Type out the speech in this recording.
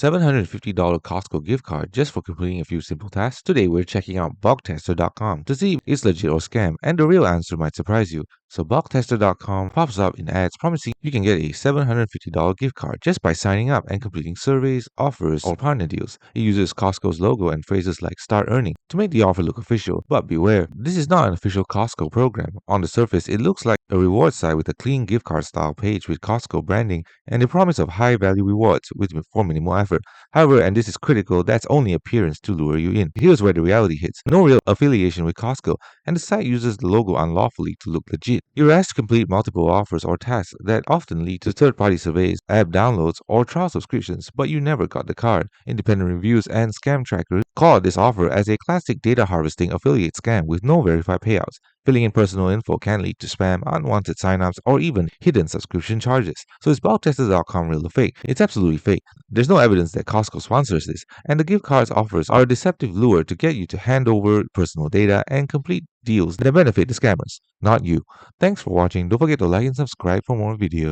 $750 Costco gift card just for completing a few simple tasks. Today we're checking out bugtester.com to see if it's legit or scam, and the real answer might surprise you. So bugtester.com pops up in ads promising you can get a $750 gift card just by signing up and completing surveys, offers, or partner deals. It uses Costco's logo and phrases like start earning to make the offer look official. But beware, this is not an official Costco program. On the surface, it looks like a reward site with a clean gift card style page with Costco branding and the promise of high value rewards for minimal effort. However, and this is critical, that's only appearance to lure you in. Here's where the reality hits. No real affiliation with Costco, and the site uses the logo unlawfully to look legit. You're asked to complete multiple offers or tasks that often lead to third-party surveys, app downloads, or trial subscriptions, but you never got the card. Independent reviews and scam trackers call out this offer as a classic data harvesting affiliate scam with no verified payouts. Filling in personal info can lead to spam, unwanted signups, or even hidden subscription charges. So is bugtester.com real or fake? It's absolutely fake. There's no evidence that Costco sponsors this, and the gift cards offers are a deceptive lure to get you to hand over personal data and complete deals that benefit the scammers, not you. Thanks for watching. Don't forget to like and subscribe for more videos.